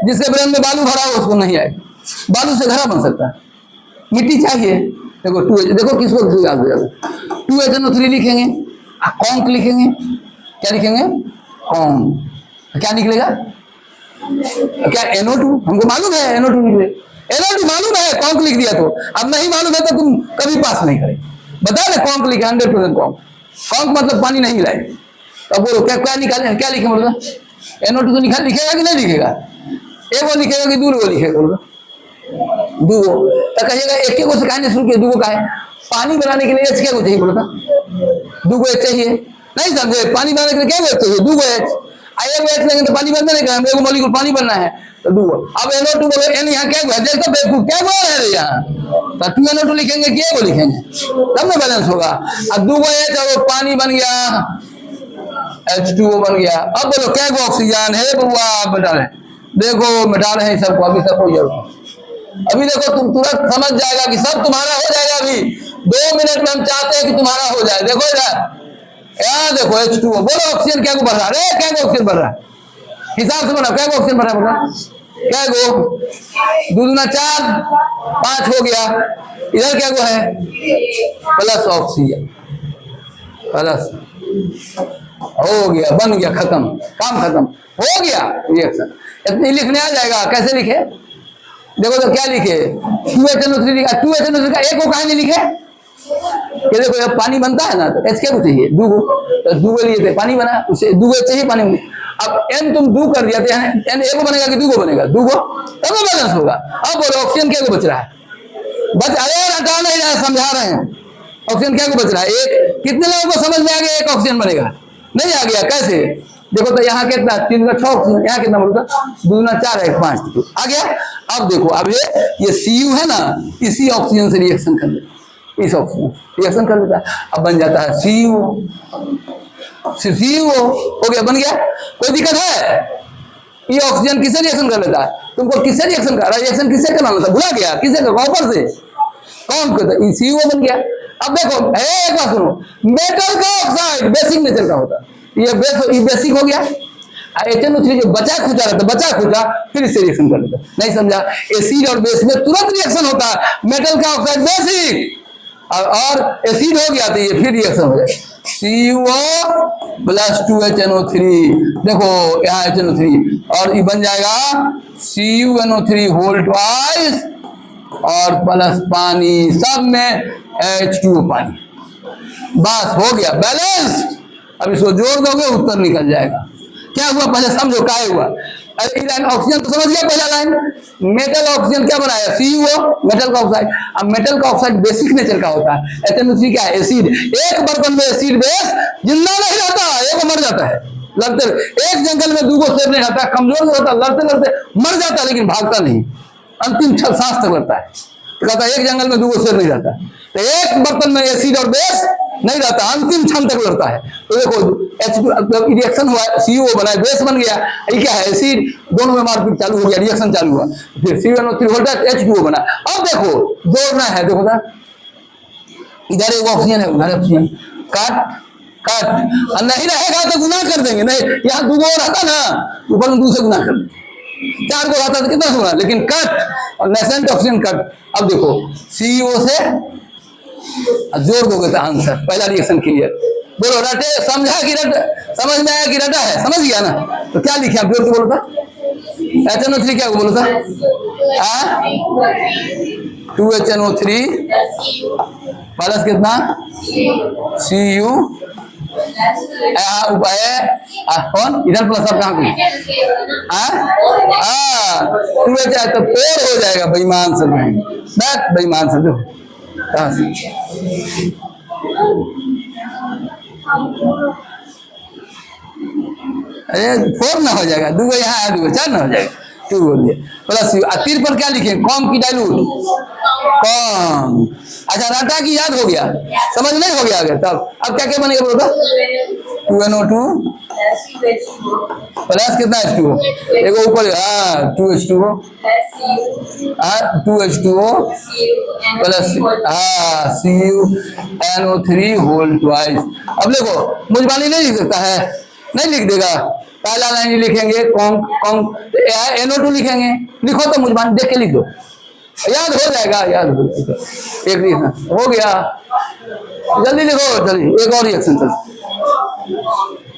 जिसके ब्रेन में बालू भरा हो उसको नहीं आएगा, बालू से घड़ा बन सकता है, मिट्टी चाहिए। देखो 2H, देखो किसको याद हो जाएगा, 2HNO3 लिखेंगे, कॉन्क लिखेंगे, क्या लिखेंगे, कॉन्क, क्या निकलेगा, क्या NO2, हमको मालूम है NO2 निकले, NO2 मालूम है, कॉन्क लिख दिया तो, अब नहीं मालूम है तो तुम कभी पास नहीं करें, बता दे कॉन्क लिखे 100% कॉन्क, कॉन्क मतलब पानी नहीं मिलाए। तब बोलो क्या क्या निकाले, क्या लिखे, बोलो NO2 तो निकाल, लिखेगा कि नहीं लिखेगा, एक वो लिखेगा कि 2 गो लिखेगा, बोलो 2 गो, तो कहिएगा एक को से कहने शुरू किया, 2 गो का है, पानी बनाने के लिए H क्या को चाहिए, बोलो 2 गो H चाहिए, नहीं समझे, पानी बनाने के लिए क्या H चाहिए, 2 गो H, H लेंगे तो पानी बनना नहीं, एगो मॉलिक्यूल पानी बनना है तो 2 गो। अब NO2 बोलो, N यहाँ क्या है, देखो बेवकूफ क्या बोल रहे हैं यहाँ, तो 2NO2 लिखेंगे, क्या वो लिखेंगे, तब ना बैलेंस होगा। अब 2 गो H और पानी बन गया, H2O बन गया। अब बोलो क्या गो ऑक्सीजन है बुआ, मिटा रहे, देखो मिटा रहे हैं सबको, अभी सबको जरूर, अभी देखो तुम तुरंत समझ जाएगा कि सब तुम्हारा हो जाएगा, अभी 2 मिनट में हम चाहते हैं कि तुम्हारा हो जाए। देखो यार देखो H2O, बोलो ऑक्सीजन क्या को बढ़ रहा है, क्या को ऑक्सीजन बढ़ रहा है, हिसाब से बना, क्या को ऑक्सीजन बढ़ रहा है, क्या गो 2 दूना 4, 5 हो गया, इधर क्या गो है प्लस ऑक्सीजन, प्लस हो गया, बन गया, खत्म, काम खत्म हो गया रिएक्शन। इतनी लिखने आ जाएगा, कैसे लिखे, देखो तो क्या लिखे 2HNO3 लिखा, 2HNO3 का एक को कहा नहीं लिखे, कि देखो जब पानी बनता है ना तो H क्या को चाहिए, 2 गो, तो 2 गो लिए थे, पानी बना, उसे 2 गो चाहिए पानी में। अब N तुम 2 कर दिया थे, N एक बनेगा कि 2 गो बनेगा, 2 गो, तब बैलेंस होगा। अब बोलो ऑक्सीजन क्या को बच रहा है, बच, अरे हटा नहीं रहा, समझा रहे हैं, ऑक्सीजन क्या को बच रहा है, एक, कितने लोगों को समझ में आ गया, एक ऑक्सीजन बनेगा, नहीं आ गया, कैसे, देखो तो यहाँ कितना 3 का 6 ऑक्सीजन, यहाँ कितना बोलता 2 दूना 4 है, 5 आ गया। अब देखो अब ये Cu है ना, इसी ऑक्सीजन से रिएक्शन कर लेता, इस ऑक्सीजन रिएक्शन कर लेता है, अब बन जाता है CuO हो गया, बन गया, कोई दिक्कत है, ये ऑक्सीजन किससे रिएक्शन कर लेता है, तुमको किससे रिएक्शन कर, रिएक्शन किससे कराना था, भुला गया, किससे कर, कॉपर से, कौन करता, CuO बन गया। अब देखो एक बात सुनो, मेटल का ऑक्साइड बेसिक नेचर का होता है, ये बेसिक हो गया, HNO3 जो बचा खुचा रहता, बचा खुचा फिर इससे रिएक्शन कर लेता, नहीं समझा, एसिड और बेस में तुरंत रिएक्शन होता है, मेटल का ऑक्साइड बेसिक और एसिड हो गया तो ये फिर रिएक्शन हो जाए, CO प्लस 2HNO3। देखो यहाँ HNO3 और ये बन जाएगा CuNO3 होल ट्वाइस और प्लस पानी, सब में H2O पानी। बस हो गया बैलेंस। अब इसको जोड़ दोगे उत्तर निकल जाएगा। क्या हुआ पहले समझो, क्या हुआ। ऑक्सीजन तो समझ गया पहला लाइन। मेटल ऑक्सीजन क्या बनाया, CO मेटल का ऑक्साइड। अब मेटल का ऑक्साइड बेसिक नेचर का होता है। HNO3 क्या है, एसिड। एक बर्तन में एसिड बेस जिंदा नहीं रहता, एक मर जाता है लड़ते। एक जंगल में दूगो शेर नहीं रहता, कमजोर होता, लड़ते लड़ते मर जाता लेकिन भागता नहीं, अंतिम सांस तक लगता है। तो कहता है एक जंगल में दूगो शेर नहीं रहता, तो एक बर्तन में एसिड और बेस नहीं रहता, अंतिम क्षण तक लड़ता है। तो देखो रिएक्शन हुआ, CO बना, बेस बन गया, ये क्या है एसिड, दोनों में मारपीट चालू हो गया, रिएक्शन चालू हुआ, फिर CuNO3 होता है, H2O बना। अब देखो जोड़ना है, देखो ना इधर एक ऑक्सीजन है उधर ऑक्सीजन, काट काट, और नहीं रहेगा तो गुना कर देंगे। नहीं यहाँ दूगो रहता ना, ऊपर में दूसरे गुना कर देंगे, 4 को रहता तो कितना गुना, लेकिन कट और नेसेंट ऑक्सीजन कट। अब देखो CO से जोड़ दोगे तो आंसर, पहला रिएक्शन क्लियर। बोलो रटे, समझा कि रट, समझ में आया कि रटा है, समझ गया ना। तो क्या लिखे आप, जोड़ के बोलो था। HNO3 क्या बोलो था, 2HNO3 प्लस कितना Cu, उपाय कौन इधर प्लस, अब कहाँ 2H है तो 4 हो जाएगा। बेईमान से बेईमान से दो कहाँ से, अरे 4 ना हो जाएगा, दूगो यहाँ है, दूगो 4 ना हो जाएगा, 2 बोलिए प्लस। तीर पर क्या लिखे, कॉम की डाइल्यूट कॉम। अच्छा राटा की याद हो गया, समझ नहीं हो गया आगे, तब अब क्या क्या बनेगा बोलो तो, 2NO2 प्लस कितना H2O, एक ऊपर 2H2O 2H2O plus CuNO3 whole twice. अब देखो मुझबानी नहीं लिख सकता है, नहीं लिख देगा, पहला लाइन लिखेंगे कौन कौन, NO2 लिखेंगे, लिखो तो मुझबानी देख के लिख दो, याद हो जाएगा, याद हो जाएगा। एक रिएक्शन हो गया, जल्दी लिखो जल्दी, एक और रिएक्शन चल,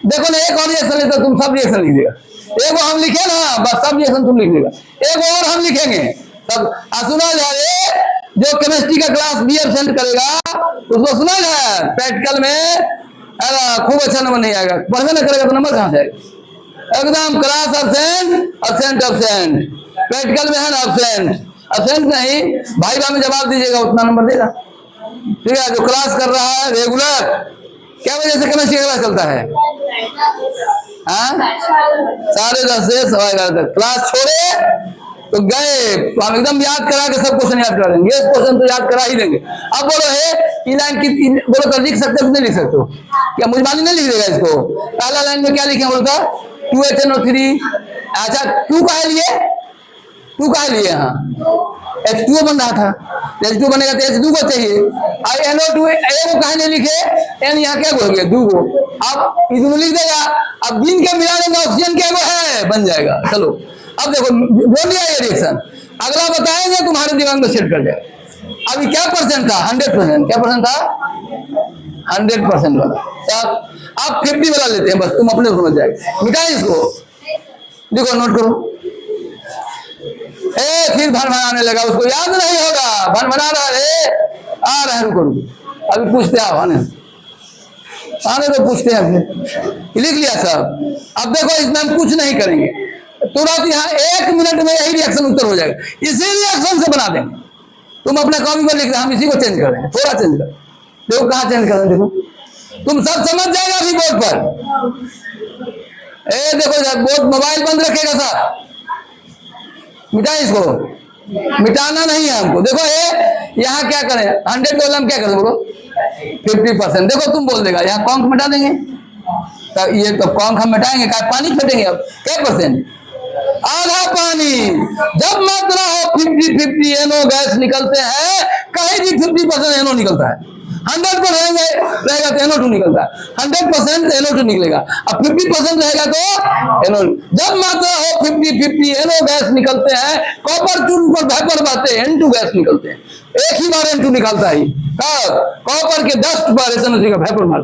देखो ना एक और रिएक्शन है तो तुम सब रिएक्शन लिख देगा। एक हम लिखे ना बस सब रिएक्शन तुम लिख देगा, एक और हम लिखेंगे तब। सुना जाए जो केमिस्ट्री का क्लास बी एब्सेंट करेगा उसको सुना जाए प्रैक्टिकल में खूब अच्छा नंबर नहीं आएगा, पढ़ने न करेगा तो नंबर कहाँ से आएगा। एकदम class absent absent absent, practical में है ना अब्सेंट अब्सेंट नहीं, भाई बा में जवाब दीजिएगा उतना नंबर देगा। ठीक है, जो क्लास कर रहा है रेगुलर, क्या वजह से केमिस्ट्री क्लास चलता है, 10:30 से 11:30 तक क्लास छोड़े तो गए, तो हम एकदम याद करा के सब क्वेश्चन याद करा देंगे, ये क्वेश्चन तो याद करा ही देंगे। अब बोलो है लाइन की बोलो तो लिख सकते हो नहीं लिख सकते हो, क्या मुझबानी नहीं लिख देगा इसको। पहला लाइन में क्या लिखे बोलो तो 2HNO3, अच्छा 2 का लिए 2 का लिए, हाँ H2O बन रहा था, H2O बनेगा तो H2 को चाहिए, NO2 को कहा नहीं लिखे, N यहाँ क्या हो गया 2 को, अब इसमें लिख देगा। अब जिन के मिला देंगे ऑक्सीजन क्या वो है बन जाएगा। चलो अब देखो बोल दिया ये रिएक्शन, अगला बताएंगे तुम्हारे दिमाग में सेट कर जाएगा। अभी क्या परसेंट था, 100%, क्या परसेंट था 100% वाला, अब 50 वाला लेते हैं, बस तुम अपने समझ जाएगा। मिटाए इसको, देखो नोट करो, फिर भन भनाने लगा, उसको याद नहीं होगा, भन भना रहा है, आ रहा है, रुको अभी पूछते हैं, आने तो पूछते हैं, फिर लिख लिया सब। अब देखो इसमें हम कुछ नहीं करेंगे, तुरंत यहाँ 1 मिनट में यही रिएक्शन उत्तर हो जाएगा, इसी रिएक्शन से बना देंगे। तुम अपने कॉपी पर लिख रहे, हम इसी को चेंज कर देंगे, थोड़ा चेंज कर, देखो कहाँ चेंज कर देखो, तुम सब समझ जाएगा अभी बोर्ड पर। देखो बोर्ड मोबाइल बंद रखेगा सर, मिटाए इसको, मिटाना नहीं है हमको। देखो ये यहाँ क्या करें, 100 को हम क्या करें बोलो 50%, देखो तुम बोल देगा यहाँ कॉन्क मिटा देंगे, तो ये तो कॉन्क हम मिटाएंगे, क्या पानी फेंटेंगे, अब क्या परसेंट, आधा पानी। जब मात्रा हो 50-50 NO गैस निकलते हैं, कहीं भी 50% NO निकलता है, 100% रहेगा तो NO2 निकलता है, 100% NO2 निकलेगा। अब 50% रहेगा तो NO। जब मात्रा हो 50-50 NO गैस निकलते हैं, कॉपर चूर्ण पर वेपर बहते हैं, N2 गैस निकलते हैं। एक ही बार N2 निकलता है, कॉपर के 10 बार SNO3 का वेपर मार।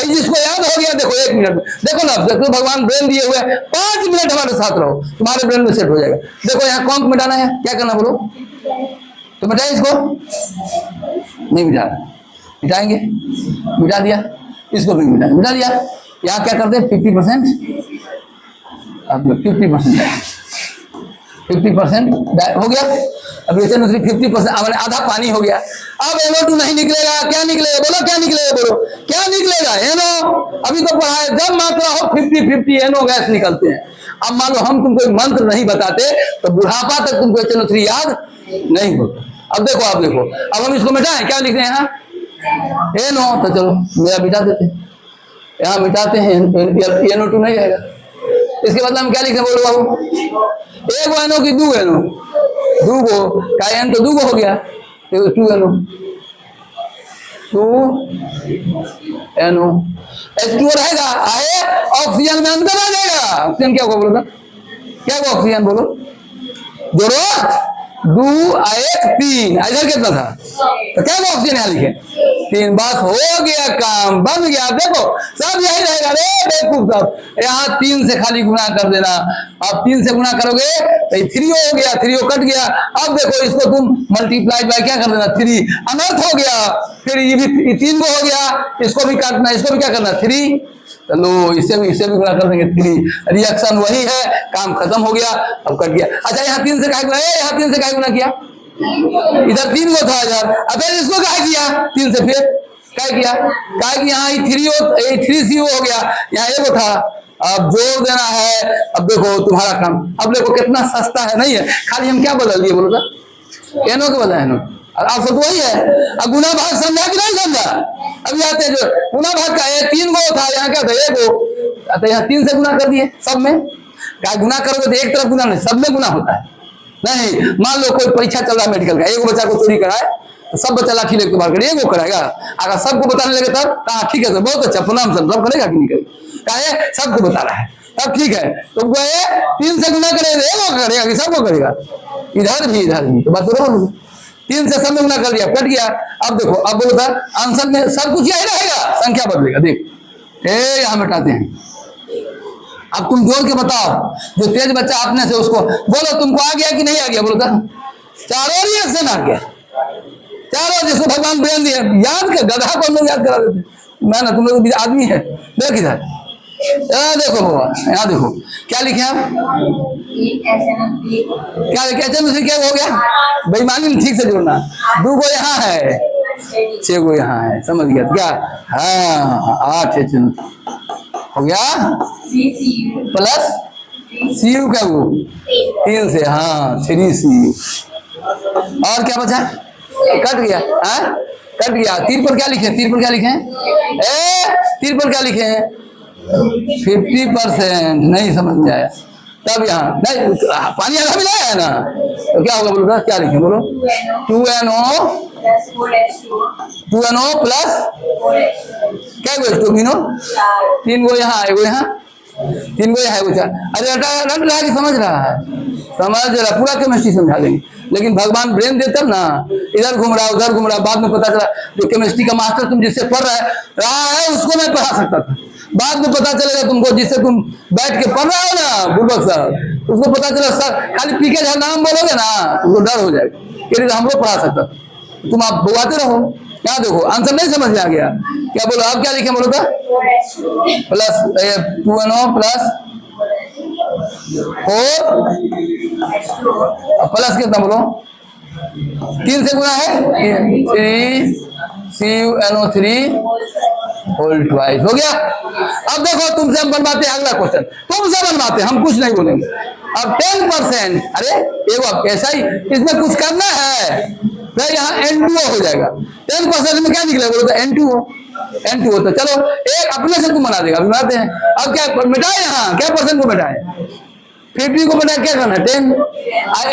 जिसको याद हो गया देखो 1 मिनट में, देखो ना, देखो भगवान ब्रेन दिए हुए 5 मिनट हमारे साथ रहो, तुम्हारे ब्रेन में सेट हो जाएगा। देखो यहाँ कौन मिटाना है, क्या करना बोलो, तो मिटाए इसको, नहीं मिटा रहा, मिटाएंगे, मिटा दिया, इसको भी मिटा दिया। यहाँ क्या करते हैं 50%, अब 50% हो गया। अब SNO3 50% मैंने आधा पानी हो गया। अब NO2 नहीं निकलेगा, क्या निकलेगा बोलो, क्या निकलेगा बोलो, क्या निकलेगा NO। अभी तो पढ़ा है, जब मात्रा हो 50-50 NO गैस निकलते हैं। अब मान लो हम तुमको एक मंत्र नहीं बताते तो बुढ़ापा तक तुमको SNO3 याद नहीं होता। अब देखो, आप देखो, अब हम इसको मिटाएं, क्या लिखते हैं यहाँ NO, तो चलो मेरा मिटा देते हैं, यहाँ मिटाते हैं, NO2 नहीं रहेगा। इसके बदले हम क्या लिखें बोलो बाबू, 1 NO की 2 NO, 2 का N तो 2 हो गया, 2 NO, 2 NO, H2O रहेगा, आए ऑक्सीजन में अंतर आ जाएगा। ऑक्सीजन क्या होगा बोलो, क्या होगा ऑक्सीजन बोलो, जोड़ो 2 1 3, इधर कितना था, तो क्या ऑक्सीजन यहाँ लिखे 3, बस हो गया, काम बन गया। देखो सब यही रहेगा रे बेवकूफ सब, यहाँ 3 से खाली गुना कर देना। अब 3 से गुना करोगे तो 3 हो गया, 3 कट गया। अब देखो इसको तुम मल्टीप्लाई बाय क्या कर देना 3, अनर्थ हो गया। फिर ये भी 3 को हो गया, इसको भी काटना, इसको भी क्या करना 3, चलो इससे भी गुणा कर देंगे 3, रिएक्शन वही है, काम खत्म हो गया, अब कट गया। अच्छा यहाँ 3 से क्या गुना, यहाँ 3 से क्या गुना किया, इधर 3 को था इधर, अब इसको क्या किया 3 से, फिर क्या किया, क्या कि यहाँ 3CO हो गया, यहाँ 1 था, अब जोड़ देना है। अब देखो तुम्हारा काम, अब देखो कितना सस्ता है, नहीं है, खाली हम क्या बदल दिए बोलो तो NO के बदला NO, और आप सब वही है। अब गुना भाग समझा कि नहीं समझा, अभी आते हैं जो गुना भाग का है, 3 गो था, यहाँ क्या था 1 गो, तो यहाँ 3 से गुना कर दिए सब में। क्या गुना करोगे तो एक तरफ गुना नहीं, सब में गुना होता है। नहीं मान लो कोई परीक्षा चल रहा है मेडिकल का, 1 बच्चा को चोरी कराए तो सब बच्चा लाठी लेके बाहर करे, 1 कराएगा। अगर सबको बताने लगे तब कहा ठीक है सर, बहुत अच्छा, प्रणाम सर, सब करेगा कि नहीं करेगा, कहे सबको बता रहा है, तब ठीक है। तो गए 3 से गुना करेगा, 1 करेगा कि सबको करेगा, इधर भी, तो बात तो 3 से सब में गुना कर दिया, कट गया। अब देखो, अब बोलो था आंसर में सब कुछ यही रहेगा, संख्या बदलेगा। देख यहाँ मिटाते हैं, अब तुम जोड़ के बताओ, जो तेज बच्चा अपने से उसको बोलो तुमको आ गया कि नहीं आ गया, बोलो था चारों रिएक्शन आ गया, चारों, जिसको भगवान ब्रेन दिए, याद कर, गधा को हम लोग याद करा देते, मैं ना तुम लोग आदमी है। देख इधर, देखो बाबा, यहाँ देखो क्या लिखे आप, क्या लिखे, क्या हो गया, बेईमानी ठीक से जोड़ना, 2 गो यहाँ है, 6 गो यहाँ है, समझ गया क्या, हाँ 8 हो गया, प्लस CU क्या वो 3 से, हाँ 3CU, और क्या बचा, कट गया, कट गया। 3 पर क्या लिखे, 3 पर क्या लिखे, 3 पर क्या लिखे, 50% नहीं समझ में आया, तब यहाँ नहीं पानी आधा मिलाया है ना, तो क्या होगा बोलो, क्या लिखे बोलो, 2NO प्लस क्या गो 3 गो यहाँ, 1 गो यहाँ, 3 गो यहाँ, 1 गो। अरे रट रहा है कि समझ रहा है, समझ रहा, पूरा केमिस्ट्री समझा देंगे, लेकिन भगवान ब्रेन देता ना, इधर घूम रहा उधर घूम रहा, बाद में पता चला जो केमिस्ट्री का मास्टर तुम जिससे पढ़ रहा है उसको मैं पढ़ा सकता था, बाद में पता चलेगा तुमको जिससे तुम बैठ के पढ़ रहे हो ना बुर्बक साहब, उसको पता चला सर खाली पीके जहाँ नाम बोलोगे ना तुमको डर हो जाएगा, कि हम लोग पढ़ा सकता, तुम आप बुआते रहो। क्या देखो आंसर नहीं समझ में आ गया, क्या बोलो आप क्या लिखे बोलो था, प्लस 2NO प्लस 4 प्लस कितना बोलो, 3 से गुना है, 3CuNO3 होल ट्वाइस हो गया। अब देखो तुमसे हम बनवाते हैं अगला क्वेश्चन, तुमसे बनवाते हैं, हम कुछ नहीं बोलेंगे। अब 10%, अरे एक ऐसा ही इसमें कुछ करना है, फिर यहाँ N2O हो जाएगा, 10% में क्या निकलेगा बोलो तो N2O, तो चलो एक अपने से तुम बना देगा, बनाते हैं। अब क्या मिटाए, यहाँ क्या परसेंट को मिटाए, 50 को मिटाए, क्या करना है 10,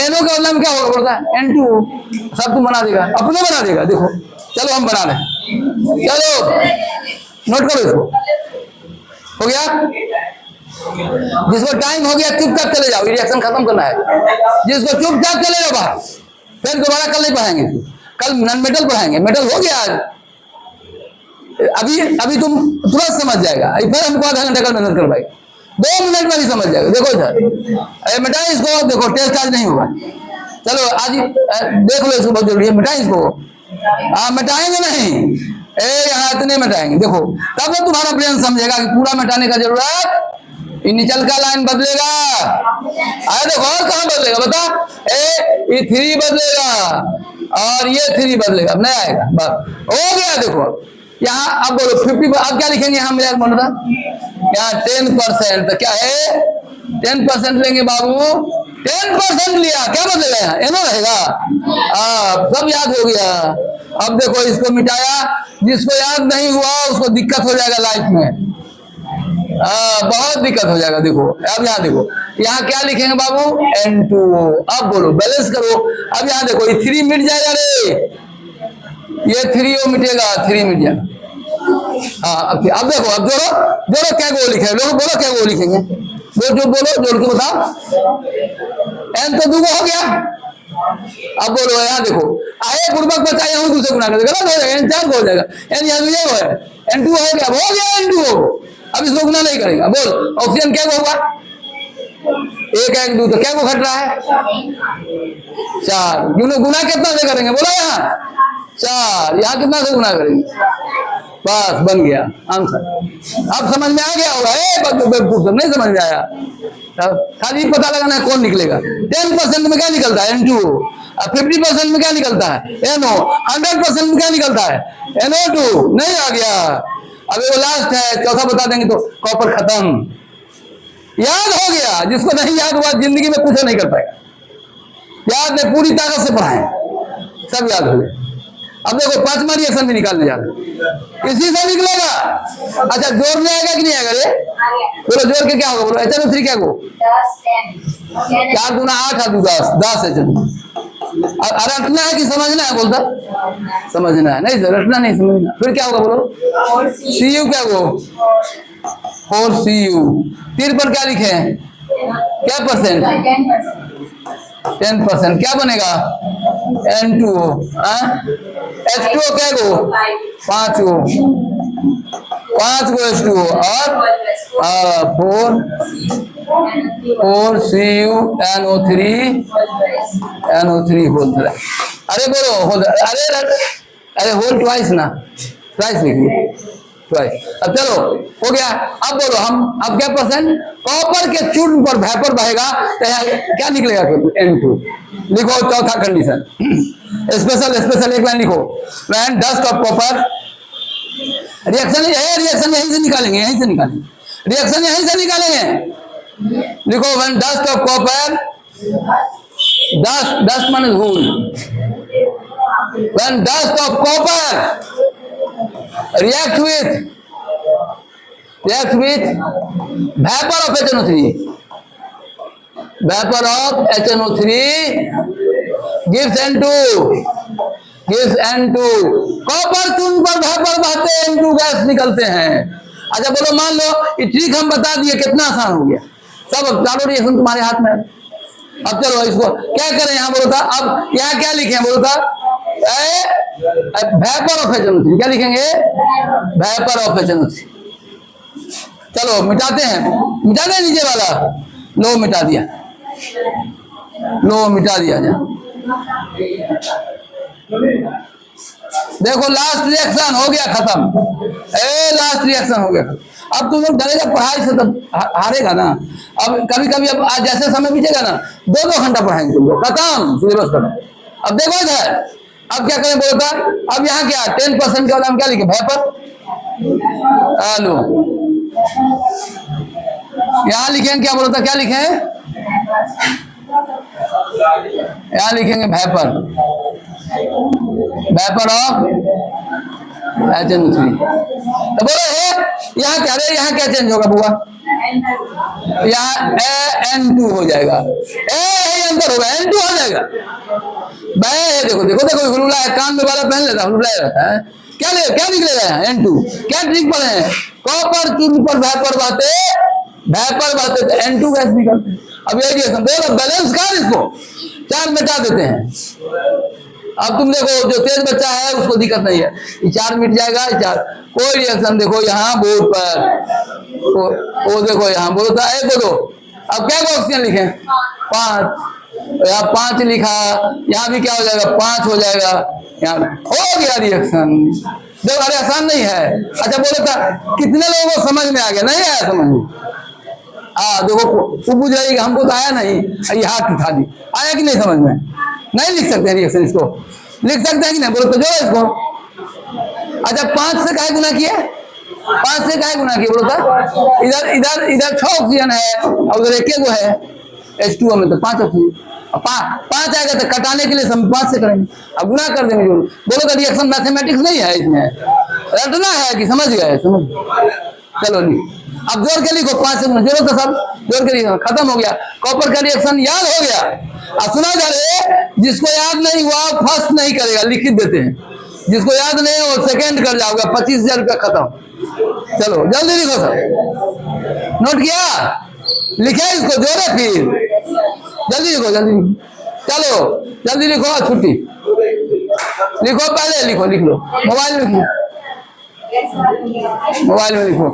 NO के बदला में क्या होगा बोलता है N2O, सब तुम बना देगा, अपने बना देगा। देखो चलो हम बना लें, चलो नोट करो इसको। हो गया, जिसको टाइम हो गया चुपचाप चले जाओ, रिएक्शन खत्म करना है। जिसको चुपचाप चले जाओ बाहर, फिर दोबारा कल नहीं पढ़ाएंगे, कल नॉन मेटल पढ़ाएंगे। मेटल हो गया आज, अभी तुम तुरंत समझ जाएगा, फिर हमको आधा घंटे का मेहनत करवाएगा, 2 मिनट में भी समझ जाएगा। देखो इधर, अरे मिटाए इसको, देखो टेस्ट आज नहीं होगा। चलो आज देख लो इसको, बहुत जरूरी है, मिटाए इसको। मिटाएंगे नहीं, यहाँ इतने मिटाएंगे, देखो तब तो तुम्हारा ब्रेन समझेगा कि पूरा मिटाने का जरूरत, निचल का लाइन बदलेगा। अरे देखो और कहाँ बदलेगा बता, ये 3 बदलेगा और ये 3 बदलेगा, नहीं आएगा, बस हो गया। देखो यहाँ अब बोलो 50, अब क्या लिखेंगे यहाँ मेरा मन था, यहाँ 10%, तो क्या है 10% लेंगे बाबू, 10% लिया, क्या बदलेगा यहाँ, एनो रहेगा। सब याद हो गया। अब देखो इसको मिटाया, जिसको याद नहीं हुआ उसको दिक्कत हो जाएगा लाइफ में, बहुत दिक्कत हो जाएगा। देखो अब यहाँ देखो, यहाँ क्या लिखेंगे बाबू, N2O। अब बोलो बैलेंस करो, अब यहाँ देखो ये 3 मिट जाएगा रे, ये 3O मिटेगा, 3 मिट जाएगा। अब देखो, अब जोड़ो क्या गो लिखे, लोग बोलो क्या गो लिखेंगे, बोलो जोड़ के बताओ। N तो 2 हो गया। अब बोलो यहाँ देखो, आए पूर्वक बचा यहाँ दूसरे गुना कर गलत हो जाएगा, N 4 हो जाएगा, N यहाँ है, N2 हो गया N2O। अब इसको गुना नहीं करेगा, बोल ऑक्सीजन क्या होगा, 1 1 2, तो क्या को घट रहा है 4, गुना कितना से करेंगे बोला, यहाँ 4, यहाँ कितना से गुना करेंगे, बस बन गया आंसर। अब समझ में आ गया होगा, नहीं समझ में आया, खाली पता लगाना है कौन निकलेगा। 10% में क्या निकलता है N2O, 50% में क्या निकलता है NO, 100% में क्या निकलता है NO2, नहीं आ गया। अब वो लास्ट है, चौथा बता देंगे तो कॉपर खत्म। याद हो गया, जिसको नहीं याद हुआ जिंदगी में कुछ नहीं कर पाएगा। याद नहीं, पूरी ताकत से पढ़ाएं, सब याद हो गया। अब देखो 5वां रिएक्शन भी निकालने जा रहे, इसी से निकलेगा। अच्छा जोड़ में आएगा कि नहीं आएगा रे, बोलो जोड़ के क्या होगा, बोलो HNO3 क्या हो, 4 गुना 8 और 10 HNO। रटना है कि समझना है, बोलता समझना है, नहीं रटना नहीं समझना। फिर क्या होगा बोलो, CU क्या हो, 4CU। 3 पर क्या लिखे हैं, क्या परसेंट, 10%, क्या बनेगा N2O। H2O क्या गो, 5 गो H2O और 4CU NO3 होल। अरे बोलो होल, अरे होल ट्वाइस ना, ट्वाइस लिखिए ट्वाइस। अब चलो हो गया। अब बोलो हम, अब क्या परसेंट, कॉपर के चूर्ण पर वेपर बहेगा तो क्या निकलेगा N2। लिखो चौथा कंडीशन, स्पेशल एक लाइन लिखो, when dust of copper, reaction यहीं से निकालेंगे, रिएक्शन यहीं से निकालेंगे। लिखो when dust of copper, dust माने धूल, when dust of copper react with vapor of HNO3 gives N2। Copper चूर्ण पर वेपर बहते N2 गैस निकलते हैं। अच्छा बोलो मान लो ये ट्रिक हम बता दिए, कितना आसान हो गया, सब चारों रिएक्शन तुम्हारे हाथ में है। अब चलो इसको क्या करें, यहाँ बोलो था, अब यहाँ क्या लिखे बोलो था, वेपर ऑफ HNO3, क्या लिखेंगे, वेपर ऑफ HNO3। चलो मिटाते हैं, नीचे वाला, लो मिटा दिया, जा। देखो लास्ट रिएक्शन हो गया खत्म, लास्ट रिएक्शन हो गया। अब तुम लोग डरेगा पढ़ाई से, तब हारेगा ना। अब कभी अब आज जैसे समय बीतेगा ना, 2-2 घंटा पढ़ाएंगे तुम लोग, खत्म सिलेबस खत्म। अब देखो इधर, अब क्या करें बोलता, अब यहाँ क्या 10% के वाला हम क्या लिखे, वेपर, लो यहाँ लिखेंगे क्या बोलता, क्या लिखे, यहाँ लिखेंगे वेपर ऑफ HNO3। तो बोलो यहाँ क्या चेंज होगा बुआ, यहाँ N2 हो जाएगा, यही अंतर होगा, N2 हो जाएगा। देखो देखो देखो हुलहुला है, कान में वाला पहन लेता हुलहुला रहता है, क्या निकलेगा N2? क्या ट्रिक पढ़े हैं? कॉपर चूर्ण पर वेपर बहते तो N2 गैस निकलते। अब ये रिएक्शन देखो, बैलेंस कर इसको, चार मिटा देते हैं। अब तुम देखो जो तेज बच्चा है उसको दिक्कत नहीं है, ये चार मिट जाएगा, चार कोई रिएक्शन। देखो यहाँ बोर्ड पर वो देखो यहाँ बोर्ड था 1 2, अब क्या ऑक्सीजन लिखे 5, यहाँ 5 लिखा, यहाँ भी क्या हो जाएगा 5 हो जाएगा, यहाँ हो गया रिएक्शन। देखो अरे आसान नहीं है। अच्छा बोलो था कितने लोगों को समझ में आ गया? नहीं आया समझ में? देखो वो पूछ रही है हमको तो आया नहीं, ये हाथ उठा दी, आया कि नहीं समझ में? नहीं लिख सकते रिएक्शन, इसको लिख सकते हैं कि नहीं? बोलो तो जो इसको। अच्छा 5 से काहे गुना किया? 5 से काहे गुना किया बोलो तो? इधर 6 ऑक्सीजन है और उधर 1 गो है H2O में, तो 5 ऑक्सीजन, 5 आएगा तो कटाने के लिए हम 5 से करेंगे, अब गुना कर देंगे। बोलो तो रिएक्शन मैथमेटिक्स नहीं है, इसमें रटना है कि समझ गए? समझ, चलो नहीं, अब जोड़ के लिखो 5 से जोड़ो तो सब जोड़ के लिखो, खत्म हो गया। कॉपर का रिएक्शन याद हो गया। अब सुना जा रहे, जिसको याद नहीं हुआ फर्स्ट नहीं करेगा, लिखित देते हैं, जिसको याद नहीं हो सेकंड कर जाओगे, 25,000 रुपया खत्म। चलो जल्दी लिखो सब, नोट किया? लिखे इसको, जोड़े फिर जल्दी लिखो, जल्दी चलो जल्दी लिखो, छुट्टी लिखो, पहले लिख लो, मोबाइल में लिखो, मोबाइल में लिखो।